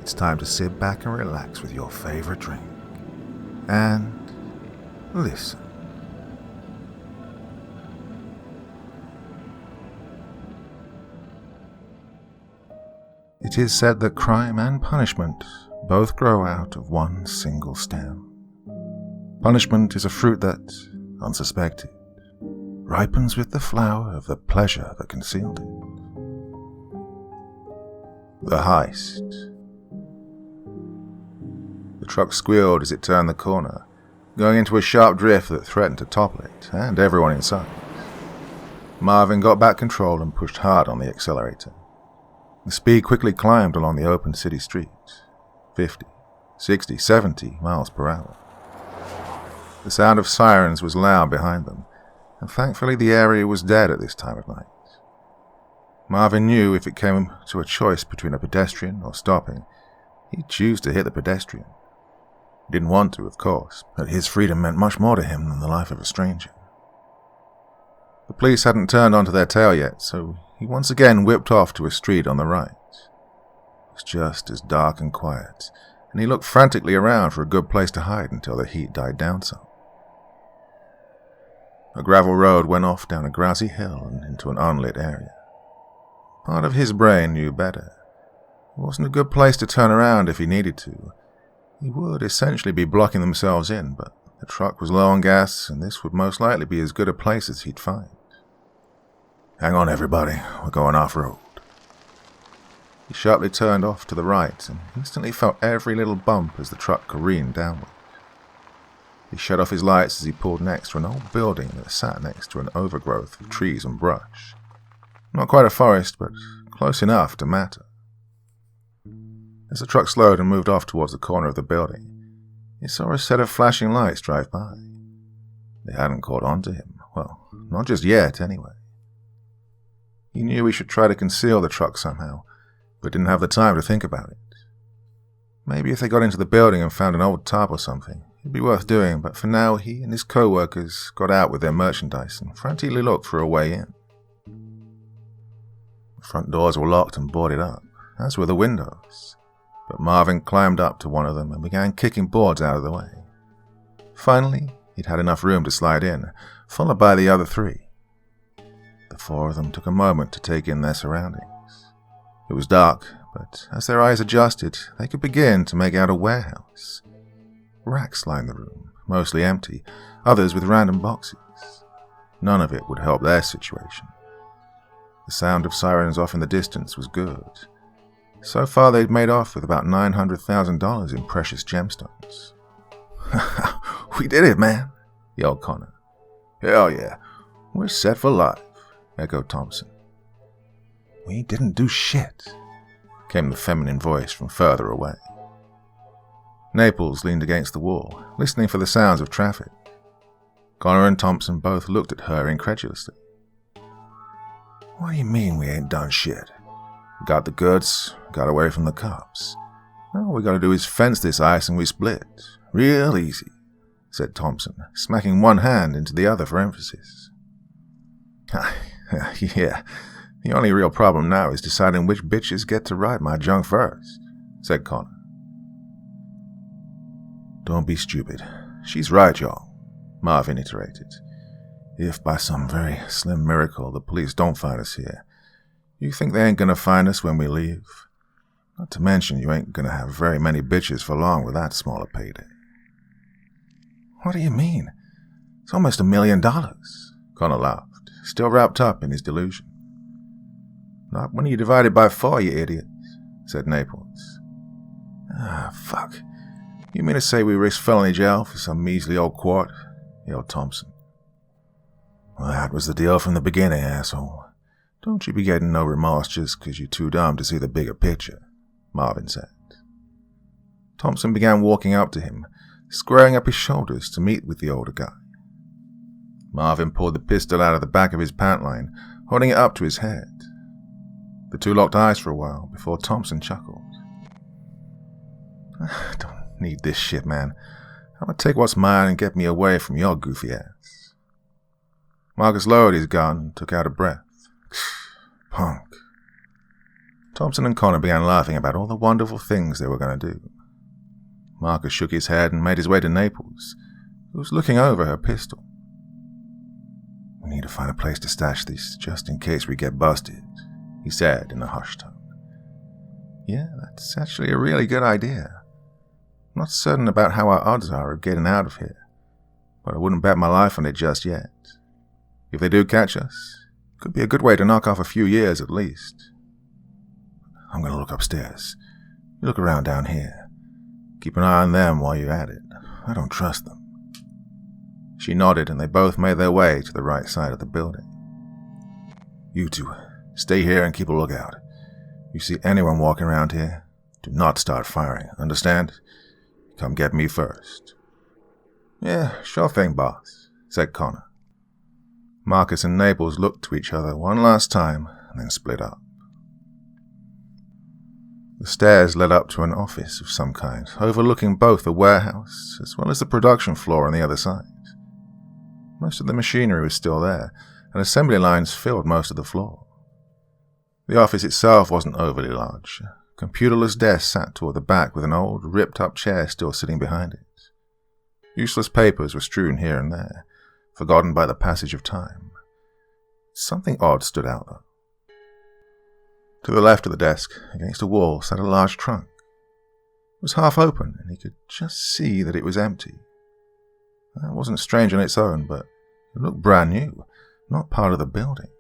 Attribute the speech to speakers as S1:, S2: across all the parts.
S1: it's time to sit back and relax with your favorite drink. And listen. It is said that crime and punishment both grow out of one single stem. Punishment is a fruit that, unsuspected, ripens with the flower of the pleasure that concealed it. The heist. The truck squealed as it turned the corner, going into a sharp drift that threatened to topple it and everyone inside. Marvin got back control and pushed hard on the accelerator. The speed quickly climbed along the open city street, 50, 60, 70 miles per hour. The sound of sirens was loud behind them, and thankfully the area was dead at this time of night. Marvin knew if it came to a choice between a pedestrian or stopping, he'd choose to hit the pedestrian. He didn't want to, of course, but his freedom meant much more to him than the life of a stranger. The police hadn't turned onto their tail yet, so he once again whipped off to a street on the right. It was just as dark and quiet, and he looked frantically around for a good place to hide until the heat died down some. A gravel road went off down a grassy hill and into an unlit area. Part of his brain knew better. It wasn't a good place to turn around if he needed to. He would essentially be blocking themselves in, but the truck was low on gas, and this would most likely be as good a place as he'd find. "Hang on, everybody. We're going off-road." He sharply turned off to the right and instantly felt every little bump as the truck careened downward. He shut off his lights as he pulled next to an old building that sat next to an overgrowth of trees and brush. Not quite a forest, but close enough to matter. As the truck slowed and moved off towards the corner of the building, he saw a set of flashing lights drive by. They hadn't caught on to him. Well, not just yet, anyway. He knew he should try to conceal the truck somehow, but didn't have the time to think about it. Maybe if they got into the building and found an old tarp or something, it'd be worth doing, but for now he and his co-workers got out with their merchandise and frantically looked for a way in. The front doors were locked and boarded up, as were the windows, but Marvin climbed up to one of them and began kicking boards out of the way. Finally, he'd had enough room to slide in, followed by the other three. The four of them took a moment to take in their surroundings. It was dark, but as their eyes adjusted, they could begin to make out a warehouse. Racks lined the room, mostly empty, others with random boxes. None of it would help their situation. The sound of sirens off in the distance was good. So far they'd made off with about $900,000 in precious gemstones. "We did it, man," yelled Connor. "Hell yeah, we're set for life," echoed Thompson. "We didn't do shit," came the feminine voice from further away. Naples leaned against the wall, listening for the sounds of traffic. Connor and Thompson both looked at her incredulously. "What do you mean we ain't done shit? Got the goods, got away from the cops. All we gotta do is fence this ice and we split. Real easy," said Thompson, smacking one hand into the other for emphasis. "Yeah, the only real problem now is deciding which bitches get to ride my junk first," said Connor. "Don't be stupid. She's right, y'all," Marvin iterated. "If by some very slim miracle the police don't find us here, you think they ain't gonna find us when we leave? Not to mention you ain't gonna have very many bitches for long with that smaller payday." "What do you mean? It's almost $1 million, Connor laughed, still wrapped up in his delusion. "Not when you divide it by 4, you idiot," said Naples. Fuck. You mean to say we risk felony jail for some measly old quart?" yelled Thompson. "Well, that was the deal from the beginning, asshole. Don't you be getting no remorse just 'cause you're too dumb to see the bigger picture," Marvin said. Thompson began walking up to him, squaring up his shoulders to meet with the older guy. Marvin pulled the pistol out of the back of his pant line, holding it up to his head. The two locked eyes for a while before Thompson chuckled. "I don't need this shit, man. I'm gonna take what's mine and get me away from your goofy ass." Marcus lowered his gun and took out a breath. "Punk." Thompson and Connor began laughing about all the wonderful things they were going to do. Marcus shook his head and made his way to Naples, who was looking over her pistol. "We need to find a place to stash this, just in case we get busted," he said in a hushed tone. "Yeah, that's actually a really good idea. I'm not certain about how our odds are of getting out of here, but I wouldn't bet my life on it just yet. If they do catch us, it could be a good way to knock off a few years at least. I'm going to look upstairs. You look around down here. Keep an eye on them while you're at it. I don't trust them." She nodded, and they both made their way to the right side of the building. "You two, stay here and keep a lookout. If you see anyone walking around here, do not start firing, understand? Come get me first." "Yeah, sure thing, boss," said Connor. Marcus and Naples looked to each other one last time and then split up. The stairs led up to an office of some kind, overlooking both the warehouse as well as the production floor on the other side. Most of the machinery was still there, and assembly lines filled most of the floor. The office itself wasn't overly large. A computerless desk sat toward the back with an old, ripped-up chair still sitting behind it. Useless papers were strewn here and there, forgotten by the passage of time. Something odd stood out, though. To the left of the desk, against a wall, sat a large trunk. It was half open, and he could just see that it was empty. That wasn't strange on its own, but it looked brand new, not part of the building.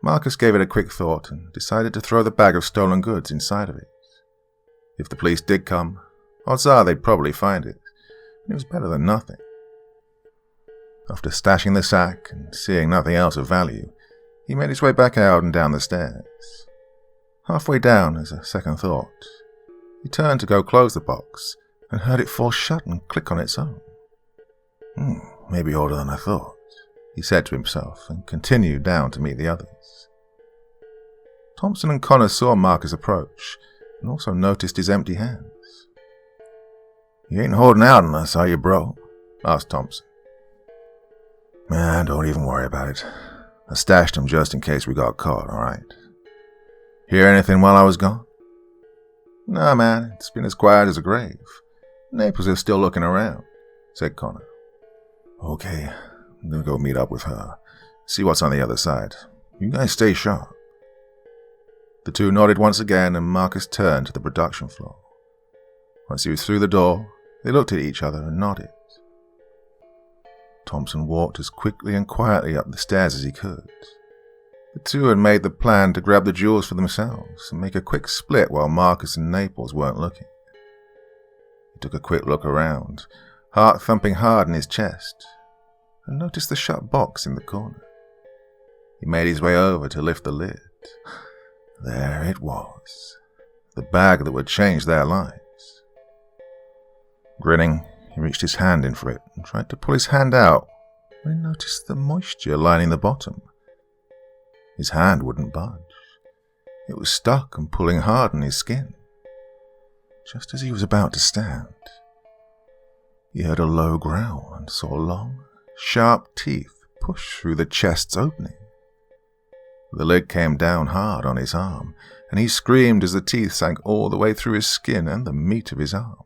S1: Marcus gave it a quick thought and decided to throw the bag of stolen goods inside of it. If the police did come, odds are they'd probably find it. It was better than nothing. After stashing the sack and seeing nothing else of value, he made his way back out and down the stairs. Halfway down, as a second thought, he turned to go close the box and heard it fall shut and click on its own. Maybe older than I thought, he said to himself, and continued down to meet the others. Thompson and Connor saw Marcus approach, and also noticed his empty hands. "You ain't holding out on us, are you, bro?" asked Thompson. "Man, don't even worry about it. I stashed them just in case we got caught, alright? Hear anything while I was gone?" "Nah, man, it's been as quiet as a grave. Naples is still looking around," said Connor. "Okay, I'm gonna go meet up with her. See what's on the other side. You guys stay sharp." The two nodded once again, and Marcus turned to the production floor. Once he was through the door, they looked at each other and nodded. Thompson walked as quickly and quietly up the stairs as he could. The two had made the plan to grab the jewels for themselves and make a quick split while Marcus and Naples weren't looking. He took a quick look around, heart thumping hard in his chest, and noticed the shut box in the corner. He made his way over to lift the lid. There it was, the bag that would change their lives. Grinning, he reached his hand in for it and tried to pull his hand out when he noticed the moisture lining the bottom. His hand wouldn't budge. It was stuck and pulling hard on his skin. Just as he was about to stand, he heard a low growl and saw long, sharp teeth push through the chest's opening. The lid came down hard on his arm, and he screamed as the teeth sank all the way through his skin and the meat of his arm.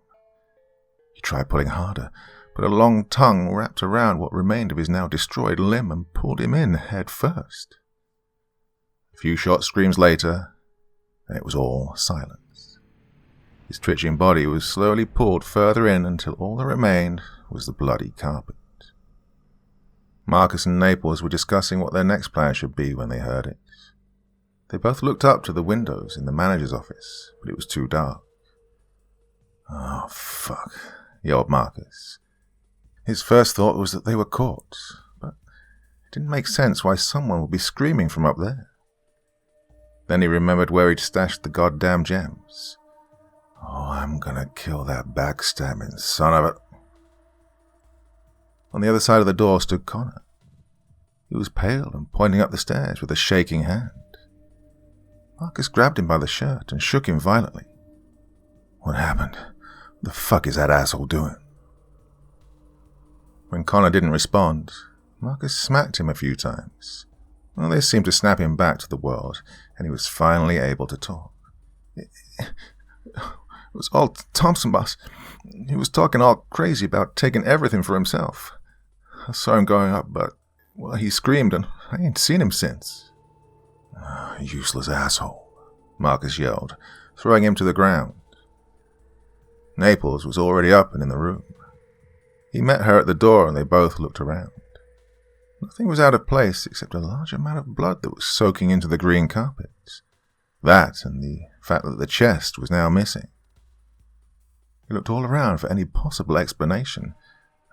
S1: He tried pulling harder, but a long tongue wrapped around what remained of his now destroyed limb and pulled him in head first. A few short screams later, and it was all silence. His twitching body was slowly pulled further in until all that remained was the bloody carpet. Marcus and Naples were discussing what their next plan should be when they heard it. They both looked up to the windows in the manager's office, but it was too dark. "Oh, fuck," yelled Marcus. His first thought was that they were caught, but it didn't make sense why someone would be screaming from up there. Then he remembered where he'd stashed the goddamn gems. "Oh, I'm gonna kill that backstabbing son of a..." On the other side of the door stood Connor. He was pale and pointing up the stairs with a shaking hand. Marcus grabbed him by the shirt and shook him violently. "What happened? What the fuck is that asshole doing?" When Connor didn't respond, Marcus smacked him a few times. Well, this seemed to snap him back to the world, and he was finally able to talk. It was all Thompson, boss. He was talking all crazy about taking everything for himself. I saw him going up, but, well, he screamed, and I ain't seen him since. Useless asshole, Marcus yelled, throwing him to the ground. Naples was already up and in the room. He met her at the door, and they both looked around. Nothing was out of place except a large amount of blood that was soaking into the green carpets. That, and the fact that the chest was now missing. He looked all around for any possible explanation,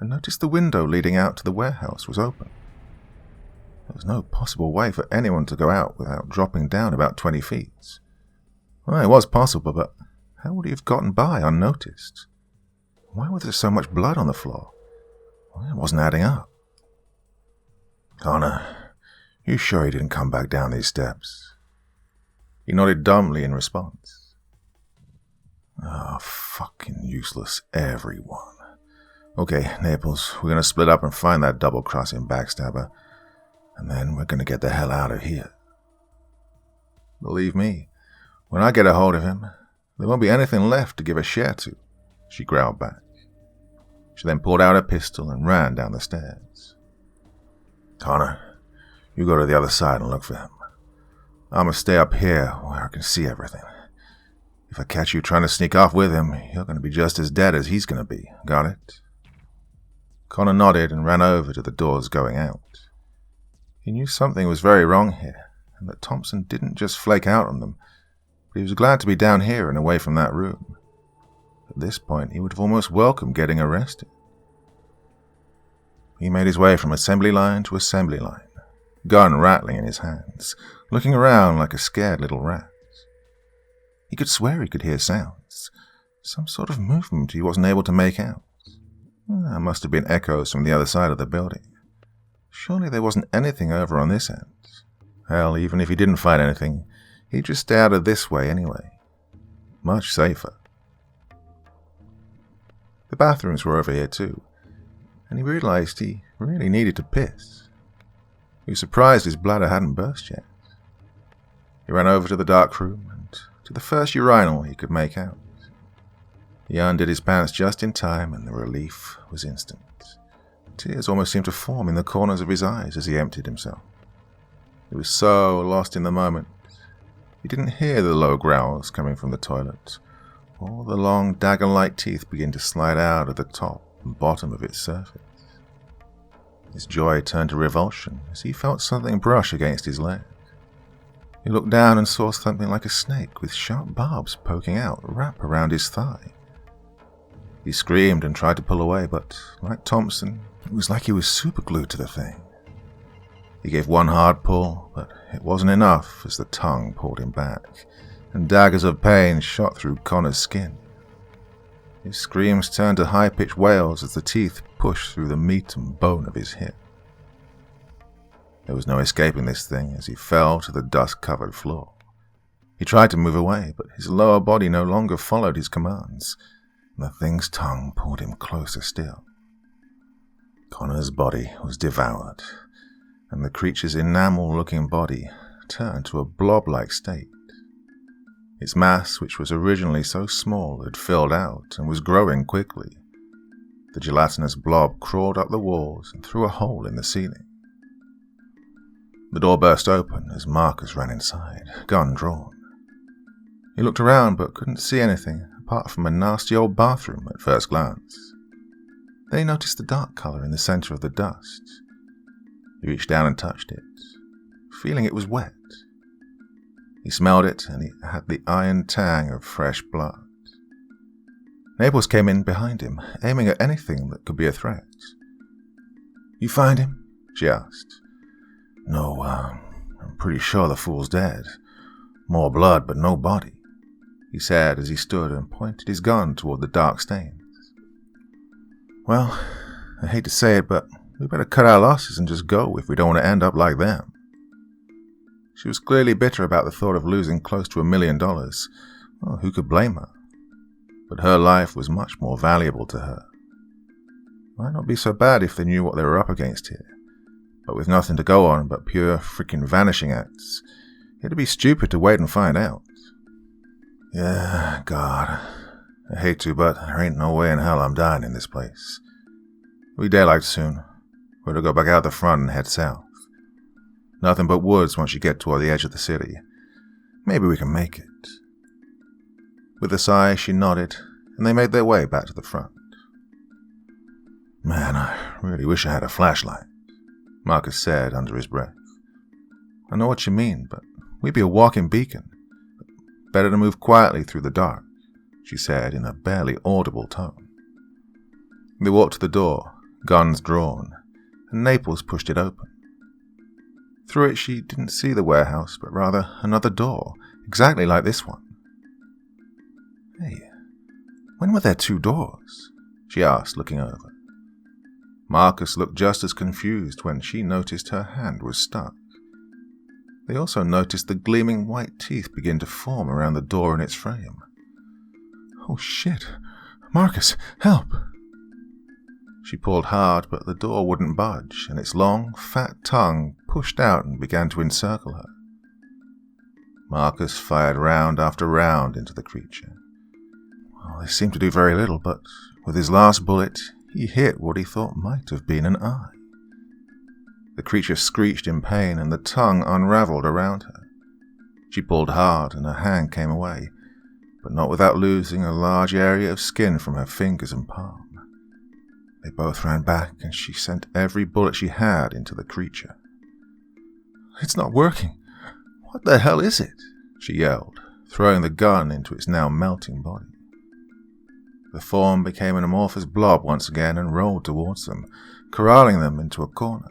S1: and noticed the window leading out to the warehouse was open. There was no possible way for anyone to go out without dropping down about 20 feet. Well, it was possible, but how would he have gotten by unnoticed? Why was there so much blood on the floor? Well, it wasn't adding up. Connor, you sure he didn't come back down these steps? He nodded dumbly in response. Fucking useless everyone. Okay, Naples, we're gonna split up and find that double-crossing backstabber, and then we're gonna get the hell out of here. Believe me, when I get a hold of him, there won't be anything left to give a share to, she growled back. She then pulled out a pistol and ran down the stairs. Connor, you go to the other side and look for him. I'm gonna stay up here where I can see everything. If I catch you trying to sneak off with him, you're gonna be just as dead as he's gonna be. Got it? Connor nodded and ran over to the doors going out. He knew something was very wrong here, and that Thompson didn't just flake out on them, but he was glad to be down here and away from that room. At this point, he would have almost welcomed getting arrested. He made his way from assembly line to assembly line, gun rattling in his hands, looking around like a scared little rat. He could swear he could hear sounds, some sort of movement he wasn't able to make out. There must have been echoes from the other side of the building. Surely there wasn't anything over on this end. Hell, even if he didn't find anything, he'd just stay out of this way anyway. Much safer. The bathrooms were over here too, and he realized he really needed to piss. He was surprised his bladder hadn't burst yet. He ran over to the dark room and to the first urinal he could make out. He undid his pants just in time, and the relief was instant. Tears almost seemed to form in the corners of his eyes as he emptied himself. He was so lost in the moment. He didn't hear the low growls coming from the toilet, or the long dagger-like teeth begin to slide out of the top and bottom of its surface. His joy turned to revulsion as he felt something brush against his leg. He looked down and saw something like a snake with sharp barbs poking out, wrap around his thigh. He screamed and tried to pull away, but, like Thompson, it was like he was superglued to the thing. He gave one hard pull, but it wasn't enough as the tongue pulled him back, and daggers of pain shot through Connor's skin. His screams turned to high-pitched wails as the teeth pushed through the meat and bone of his hip. There was no escaping this thing as he fell to the dust-covered floor. He tried to move away, but his lower body no longer followed his commands, and the thing's tongue pulled him closer still. Connor's body was devoured, and the creature's enamel-looking body turned to a blob-like state. Its mass, which was originally so small, had filled out and was growing quickly. The gelatinous blob crawled up the walls and through a hole in the ceiling. The door burst open as Marcus ran inside, gun drawn. He looked around but couldn't see anything apart from a nasty old bathroom at first glance. Then he noticed the dark color in the center of the dust. He reached down and touched it, feeling it was wet. He smelled it, and it had the iron tang of fresh blood. Naples came in behind him, aiming at anything that could be a threat. "You find him?" she asked. "No, I'm pretty sure the fool's dead. More blood, but no body," he said as he stood and pointed his gun toward the dark stains. "Well, I hate to say it, but we better cut our losses and just go if we don't want to end up like them." She was clearly bitter about the thought of losing close to $1 million. Well, who could blame her? But her life was much more valuable to her. Might not be so bad if they knew what they were up against here. But with nothing to go on but pure freaking vanishing acts, it'd be stupid to wait and find out. Yeah, God. I hate to, but there ain't no way in hell I'm dying in this place. We daylight soon. We're to go back out the front and head south. Nothing but woods once you get toward the edge of the city. Maybe we can make it. With a sigh, she nodded, and they made their way back to the front. Man, I really wish I had a flashlight, Marcus said under his breath. I know what you mean, but we'd be a walking beacon. Better to move quietly through the dark, she said in a barely audible tone. They walked to the door, guns drawn, and Naples pushed it open. Through it she didn't see the warehouse, but rather another door, exactly like this one. Hey, when were there two doors? She asked, looking over. Marcus looked just as confused when she noticed her hand was stuck. They also noticed the gleaming white teeth begin to form around the door in its frame. Oh shit! Marcus, help! She pulled hard, but the door wouldn't budge, and its long, fat tongue pushed out and began to encircle her. Marcus fired round after round into the creature. Well, they seemed to do very little, but with his last bullet, he hit what he thought might have been an eye. The creature screeched in pain, and the tongue unraveled around her. She pulled hard, and her hand came away, but not without losing a large area of skin from her fingers and palm. They both ran back, and she sent every bullet she had into the creature. It's not working. What the hell is it? She yelled, throwing the gun into its now melting body. The form became an amorphous blob once again and rolled towards them, corralling them into a corner.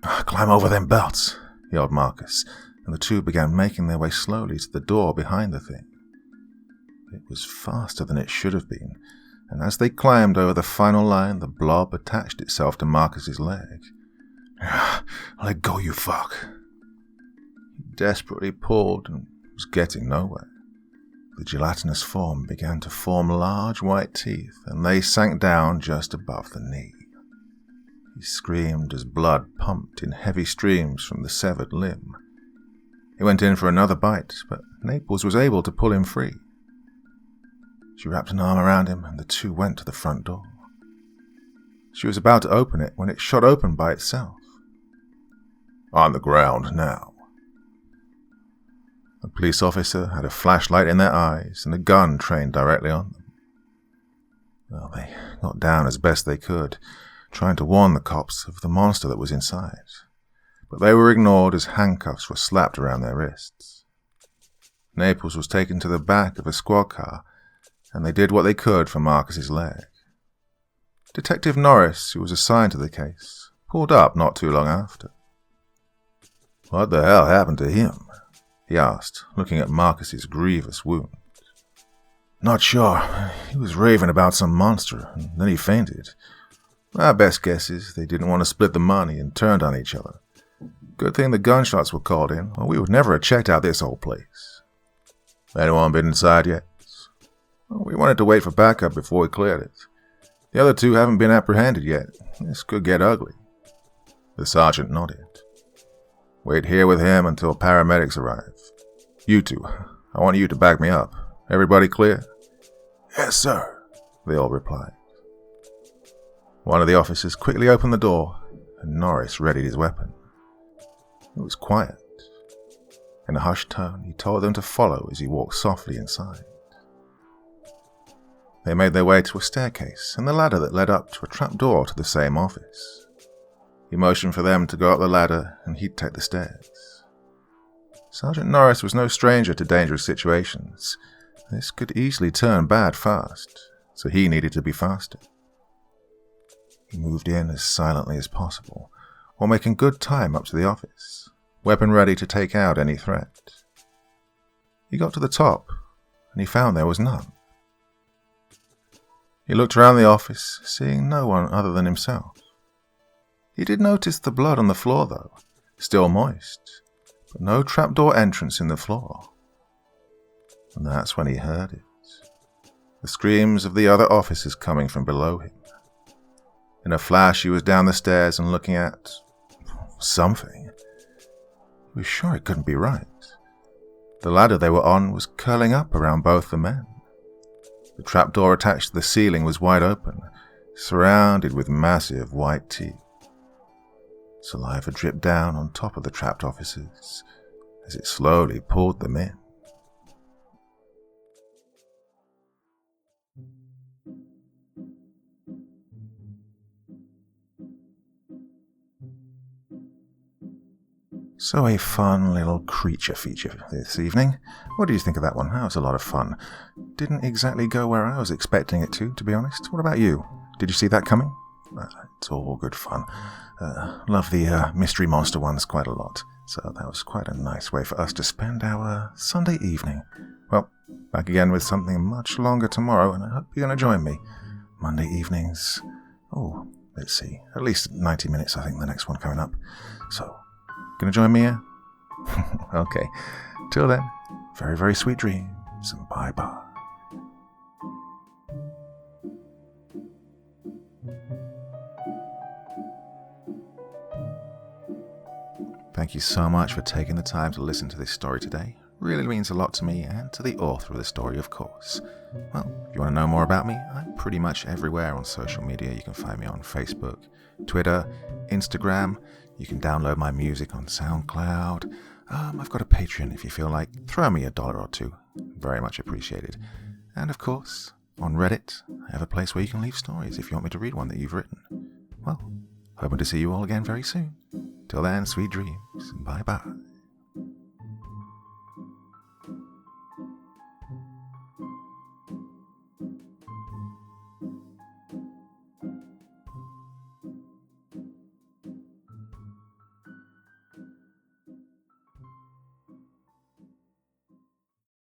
S1: Climb over them belts, yelled Marcus, and the two began making their way slowly to the door behind the thing. It was faster than it should have been, and as they climbed over the final line, the blob attached itself to Marcus's leg. Let go, you fuck. He desperately pulled and was getting nowhere. The gelatinous form began to form large white teeth, and they sank down just above the knee. He screamed as blood pumped in heavy streams from the severed limb. He went in for another bite, but Naples was able to pull him free. She wrapped an arm around him, and the two went to the front door. She was about to open it when it shot open by itself. On the ground now. A police officer had a flashlight in their eyes and a gun trained directly on them. Well, they got down as best they could, trying to warn the cops of the monster that was inside, but they were ignored as handcuffs were slapped around their wrists. Naples was taken to the back of a squad car, and they did what they could for Marcus's leg. Detective Norris, who was assigned to the case, pulled up not too long after. What the hell happened to him? He asked, looking at Marcus's grievous wound. Not sure. He was raving about some monster, and then he fainted. My best guess is they didn't want to split the money and turned on each other. Good thing the gunshots were called in, or we would never have checked out this old place. Anyone been inside yet? Well, we wanted to wait for backup before we cleared it. The other two haven't been apprehended yet. This could get ugly. The sergeant nodded. Wait here with him until paramedics arrive. You two, I want you to back me up. Everybody clear? Yes, sir, they all replied. One of the officers quickly opened the door, and Norris readied his weapon. It was quiet. In a hushed tone, he told them to follow as he walked softly inside. They made their way to a staircase and the ladder that led up to a trapdoor to the same office. He motioned for them to go up the ladder, and he'd take the stairs. Sergeant Norris was no stranger to dangerous situations. This could easily turn bad fast, so he needed to be faster. He moved in as silently as possible, while making good time up to the office, weapon ready to take out any threat. He got to the top, and he found there was none. He looked around the office, seeing no one other than himself. He did notice the blood on the floor, though, still moist, but no trapdoor entrance in the floor. And that's when he heard it. The screams of the other officers coming from below him. In a flash, he was down the stairs and looking at something. He was sure it couldn't be right. The ladder they were on was curling up around both the men. The trapdoor attached to the ceiling was wide open, surrounded with massive white teeth. Saliva dripped down on top of the trapped officers as it slowly pulled them in. So a fun little creature feature this evening. What do you think of that one? That was a lot of fun. Didn't exactly go where I was expecting it to be honest. What about you? Did you see that coming? It's all good fun. Love the mystery monster ones quite a lot. So that was quite a nice way for us to spend our Sunday evening. Well, back again with something much longer tomorrow, and I hope you're going to join me. Monday evenings. Oh, let's see. At least 90 minutes, I think, the next one coming up. So, gonna join me here? Okay. Till then, very, very sweet dreams, and bye-bye. Thank you so much for taking the time to listen to this story today. Really means a lot to me and to the author of the story, of course. Well, if you want to know more about me, I'm pretty much everywhere on social media. You can find me on Facebook, Twitter, Instagram. You can download my music on SoundCloud. I've got a Patreon if you feel like. Throw me $1 or $2. Very much appreciated. And of course, on Reddit, I have a place where you can leave stories if you want me to read one that you've written. Well, hoping to see you all again very soon. Till then, sweet dreams. Bye-bye.